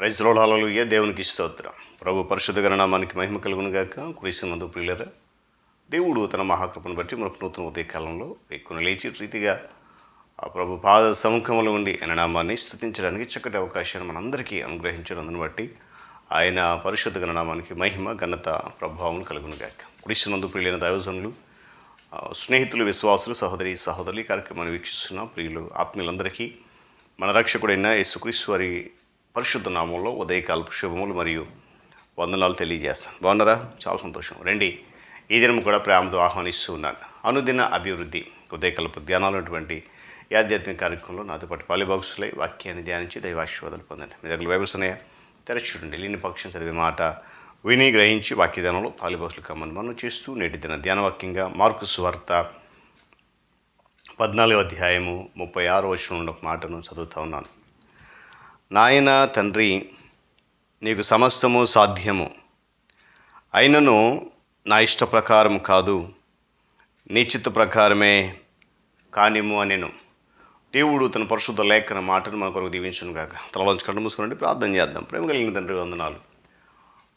Praise lord, హల్లెలూయా. దేవునికి స్తోత్రం. ప్రభు పరిశుద్ధ నామానికి మహిమ కలుగును గాక. క్రీస్తునందు ప్రియులారా, దేవుడు తన మహాకృపను బట్టి మనకు నూతన ఉదయ కాలంలో ఎక్కువ లేచి రీతిగా ఆ ప్రభు పాద సముఖంలో ఉండి ఆయన నామాన్ని స్తుతించడానికి చక్కటి అవకాశాన్ని మనందరికీ అనుగ్రహించినందుని బట్టి ఆయన పరిశుద్ధ నామానికి మహిమ ఘనత ప్రభావం కలుగును గాక. క్రీస్తునందు ప్రియులైన దైవజనులు, స్నేహితులు, విశ్వాసులు, సహోదరులు ఈ కార్యక్రమాన్ని వీక్షిస్తున్న ప్రియులు ఆత్మీయులందరికీ మన రక్షకుడైన యేసుక్రీస్తు వారి పరిశుద్ధ నామంలో ఉదయకాలపు శుభములు మరియు వందనాలు తెలియజేస్తాను. బాగున్నారా? చాలా సంతోషం. రండి, ఈ దినం కూడా ప్రేమతో ఆహ్వానిస్తూ ఉన్నాను. అనుదిన అభివృద్ధి ఉదయకాలపు ధ్యానాలటువంటి ఈ ఆధ్యాత్మిక కార్యక్రమంలో నాతో పాటు పాలిభాగస్తులై వాక్యాన్ని ధ్యానించి దైవాశీర్వాదాలు పొందండి. మీ దగ్గర బైబిల్స్ ఉన్నాయా? తెరచి చూడండి. లేని పక్షం చదివే మాట విని గ్రహించి వాక్య ధ్యానంలో పాలిభాగస్తులు కమ్మని మనం చేస్తూ నేటి దిన ధ్యానవాక్యంగా మార్కు సువార్త 14వ అధ్యాయము 36వ వచనంలో ఒక మాటను చదువుతూ ఉన్నాను. నాయన తండ్రి, నీకు సమస్తము సాధ్యము, అయినను నా ఇష్ట ప్రకారం కాదు, నీ చిత్త ప్రకారమే కానిము అనెను. దేవుడు తన పరిశుద్ధ లేఖన మాటను మన కొరకు దీవించును గాక. తలవంచి కళ్ళు మూసుకుని ప్రార్థన చేద్దాం. ప్రేమ కలిగిన తండ్రి, వందనాలు.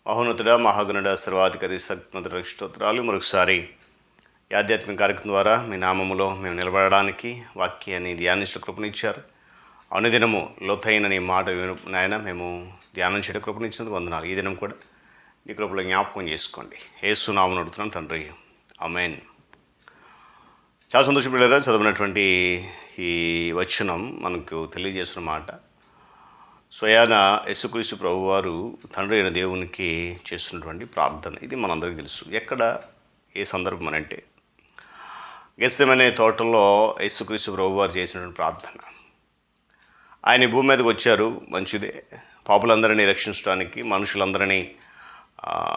మహోన్నతుడ, మహాగణుడ, సర్వాధికారి, సర్వోన్నతుడ స్తోత్రాలు. మరొకసారి ఈ ఆధ్యాత్మిక కార్యక్రమం ద్వారా మీ నామములో మేము నిలబడడానికి వాక్యాన్ని ధ్యానించిన కృపనిచ్చారు. అనుదినము లోతైన నీ మాట నాయన మేము ధ్యానం చేయడం కృపనిచ్చినందుకు వందనాలు. ఈ దినం కూడా నీ కృపలో జ్ఞాపకం చేసుకోండి. యేసు నామమున అడుగుతున్నాను తండ్రి, ఆమేన్. చాలా సంతోషం పిల్లరా. చదివినటువంటి ఈ వచనం మనకు తెలియజేసిన మాట స్వయాన యేసుక్రీస్తు ప్రభువారు తండ్రి అయిన దేవునికి చేస్తున్నటువంటి ప్రార్థన. ఇది మనందరికీ తెలుసు. ఎక్కడ, ఏ సందర్భం అంటే గెత్సెమనే తోటలో యేసుక్రీస్తు ప్రభువారు చేసినటువంటి ప్రార్థన. ఆయన భూమి మీదకి వచ్చారు, మంచిదే. పాపులందరినీ రక్షించడానికి, మనుషులందరినీ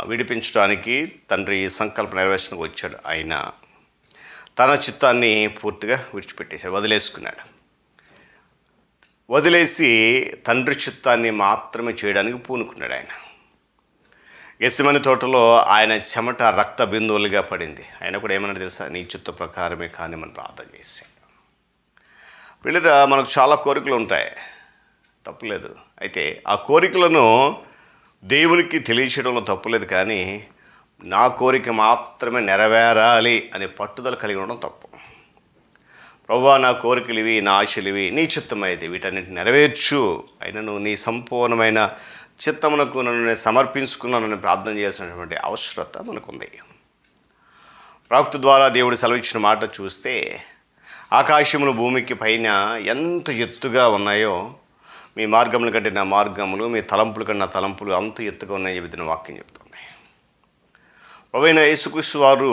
విడిపించడానికి తండ్రి సంకల్ప నెరవేర్చడానికి వచ్చాడు. ఆయన తన చిత్తాన్ని పూర్తిగా విడిచిపెట్టేశాడు, వదిలేసుకున్నాడు. వదిలేసి తండ్రి చిత్తాన్ని మాత్రమే చేయడానికి పూనుకున్నాడు. ఆయన గెత్సెమనే తోటలో ఆయన చెమట రక్త బిందువులుగా పడింది. ఆయన కూడా ఏమన్నా తెలుసా? నీ చిత్త ప్రకారమే కానీ మనం ప్రార్థన చేశాడు. పిల్లల, మనకు చాలా కోరికలు ఉంటాయి, తప్పులేదు. అయితే ఆ కోరికలను దేవునికి తెలియచేయడంలో తప్పులేదు. కానీ నా కోరిక మాత్రమే నెరవేరాలి అనే పట్టుదల కలిగి ఉండడం తప్పు. ప్రభువా, నా కోరికలు ఇవి, నా ఆశలు ఇవి, నీ చిత్తమైతే వీటన్నిటిని నెరవేర్చు, అయినను నీ సంపూర్ణమైన చిత్తమునకు నన్ను నేను సమర్పించుకున్నానని ప్రార్థన చేసినటువంటి అవసరత మనకుంది. ప్రవక్త ద్వారా దేవుడు సెలవిచ్చిన మాట చూస్తే, ఆకాశములు భూమికి పైన ఎంత ఎత్తుగా ఉన్నాయో మీ మార్గముల కంటే నా మార్గములు, మీ తలంపుల కంటే నా తలంపులు అంత ఎత్తుగా ఉన్నాయని చెప్పిన వాక్యం చెప్తుంది. ప్రభువైన యేసుక్రీస్తు వారు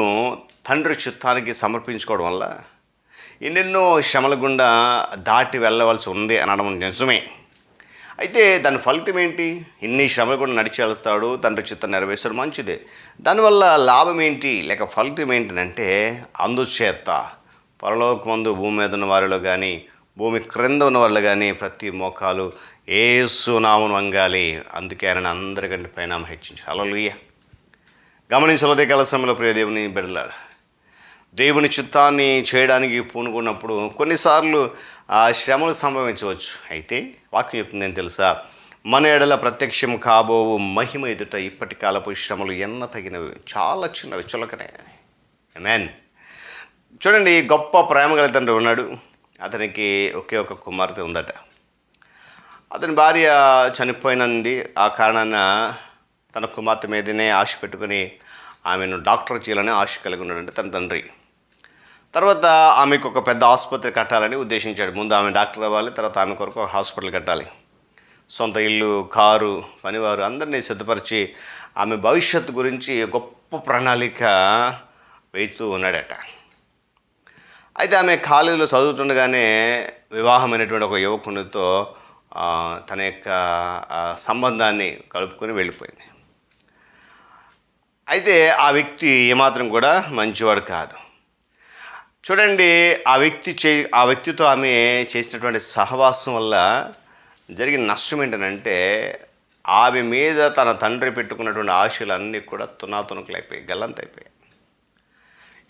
తండ్రి చిత్తానికి సమర్పించుకోవడం వల్ల ఎన్నెన్నో శ్రమల గుండా దాటి వెళ్ళవలసి ఉంది అనడం నిజమే. అయితే దాని ఫలితం ఏంటి? ఇన్ని శ్రమలు కూడా నడిచి వెళ్తాడు, తండ్రి చిత్తం నెరవేర్చాడు, మంచిదే. దానివల్ల లాభం ఏంటి, లేక ఫలితం ఏంటంటే, అందుచేత పరలోకమందు భూమి మీద ఉన్న వారిలో కానీ భూమి క్రింద ఉన్న వారిలో కానీ ప్రతి మోకాలు యేసు నామమున వంగాలి. అందుకే ఆయన అందరికంటే పైన హెచ్చించాలి. హల్లెలూయా. గమనించలేదే కాల సమయంలో ప్రియ దేవుని బిడ్డలారా, దేవుని చిత్తాన్ని చేయడానికి పూనుకున్నప్పుడు కొన్నిసార్లు ఆ శ్రమలు సంభవించవచ్చు. అయితే వాక్యం చెప్తుంది ఏం తెలుసా? మన ఎడల ప్రత్యక్షం కాబోవు మహిమ ఎదుట ఇప్పటి కాలపు శ్రమలు ఎన్న తగినవి, చాలా చిన్నవి, చులకనే. ఆమేన్. చూడండి, గొప్ప ప్రేమ గల తండ్రి ఉన్నాడు. అతనికి ఒకే ఒక కుమార్తె ఉందట. అతని భార్య చనిపోయినంది. ఆ కారణాన తన కుమార్తె మీదనే ఆశ పెట్టుకుని ఆమెను డాక్టర్ చేయాలని ఆశ కలిగి ఉన్నాడంటే తన తండ్రి. తర్వాత ఆమెకు ఒక పెద్ద ఆసుపత్రి కట్టాలని ఉద్దేశించాడు. ముందు ఆమె డాక్టర్ అవ్వాలి, తర్వాత ఆమె కొరకు ఒక హాస్పిటల్ కట్టాలి. సొంత ఇల్లు, కారు, పనివారు అందరినీ సిద్ధపరిచి ఆమె భవిష్యత్తు గురించి గొప్ప ప్రణాళిక వేస్తూ ఉన్నాడట. అయితే ఆమె కాలేజీలో చదువుతుండగానే వివాహమైనటువంటి ఒక యువకునితో తన యొక్క సంబంధాన్ని కలుపుకొని వెళ్ళిపోయింది. అయితే ఆ వ్యక్తి ఏమాత్రం కూడా మంచివాడు కాదు. చూడండి, ఆ వ్యక్తితో ఆమె చేసినటువంటి సహవాసం వల్ల జరిగిన నష్టం ఏంటంటే, ఆమె మీద తన తండ్రి పెట్టుకున్నటువంటి ఆశలు అన్నీ కూడా తునాతునకలైపోయాయి, గల్లంతైపోయాయి.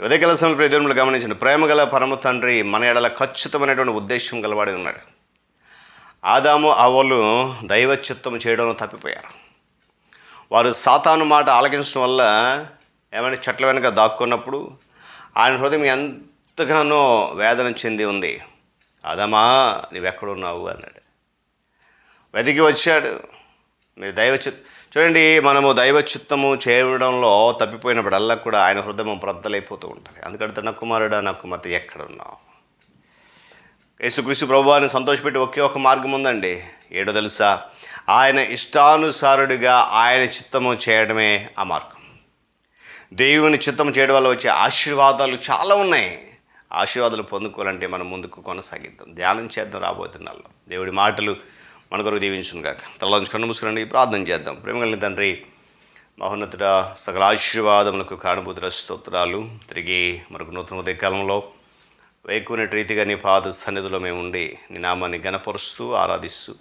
ఉదయకాల సమయంలో ప్రయోజనంలో గమనించండి, ప్రేమ గల పరమ తండ్రి మన ఎడల ఖచ్చితమైనటువంటి ఉద్దేశం గలవాడి ఉన్నాడు. ఆదాము అవ్వలు దైవ చిత్తము చేయడంలో తప్పిపోయారు. వారు సాతాను మాట ఆలకించడం వల్ల ఏమైనా చెట్ల వెనుక దాక్కున్నప్పుడు ఆయన హృదయం ఎంతగానో వేదన చెంది ఉంది. ఆదామా నీవెక్కడున్నావు అన్నాడు. వెతికి వచ్చాడు. మీరు చూడండి, మనము దైవ చిత్తము చేయడంలో తప్పిపోయినప్పుడల్లా కూడా ఆయన హృదయం బ్రద్దలైపోతూ ఉంటుంది. అందుకంటే నా కుమారుడా, నా కుమార్తె ఎక్కడున్నావు? యేసుక్రీస్తు ప్రభువాన్ని సంతోషపెట్టి ఒకే ఒక మార్గం ఉందండి. ఏడో తెలుసా? ఆయన ఇష్టానుసారుడిగా ఆయన చిత్తము చేయడమే ఆ మార్గం. దేవుని చిత్తము చేయడం వల్ల వచ్చే ఆశీర్వాదాలు చాలా ఉన్నాయి. ఆశీర్వాదాలు పొందుకోవాలంటే మనం ముందుకు కొనసాగిద్దాం, ధ్యానం చేద్దాం. రాబోతున్నాల్లో దేవుడి మాటలు మన కొరకు దీవించును గాక. తలలోంచి కన్ను మూసుకురండి, ప్రార్థన చేద్దాం. ప్రేమగలిగిన తండ్రి, మహోన్నతుడ, సకల ఆశీర్వాదములకు కానుభూతుల స్తోత్రాలు. తిరిగి మరొక నూతన ఉదయకాలంలో వేకునే రీతిగా నీ పాద సన్నిధిలో మేము ఉండి నీ నామాన్ని గణపరుస్తూ ఆరాధిస్తూ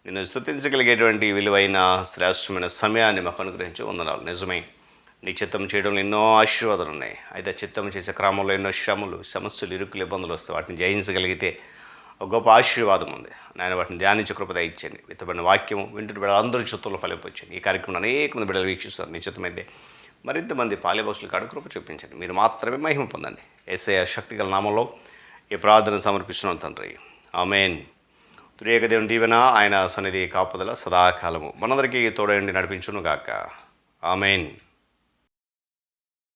నిన్ను స్తుతించగలిగేటువంటి విలువైన శ్రేష్టమైన సమయాన్ని మాకు అనుగ్రహించి వందనాలు. నిజమే, నీ చిత్తం చేయడంలో ఎన్నో ఆశీర్వాదాలు ఉన్నాయి. అయితే చిత్తం చేసే క్రమంలో ఎన్నో శ్రమలు, సమస్యలు, ఇరుకులు, ఇబ్బందులు వస్తాయి. వాటిని జయించగలిగితే ఒక గొప్ప ఆశీర్వాదం ఉంది. నాయన వాటిని ధ్యానించే కృప దయచేయండి. విత్తబడిన వాక్యము వింటున్న బిడ్డలు అందరూ చిత్తంలో ఫలింపొచ్చింది. ఈ కార్యక్రమం అనేక మంది బిడ్డలు వీక్షిస్తారు. నీ చిత్తమైతే మరింతమంది పాలిభాషలు కాడ కృప చూపించండి. మీరు మాత్రమే మహిమ పొందండి. యేసయ్య శక్తిగల నామంలో ఈ ప్రార్థన సమర్పిస్తున్నాం తండ్రి, ఆమేన్. త్రియేక దేవుని దీవెన, ఆయన సన్నిధి కాపుదల సదాకాలము మనందరికీ తోడైండి నడిపించును గాక. ఆమేన్.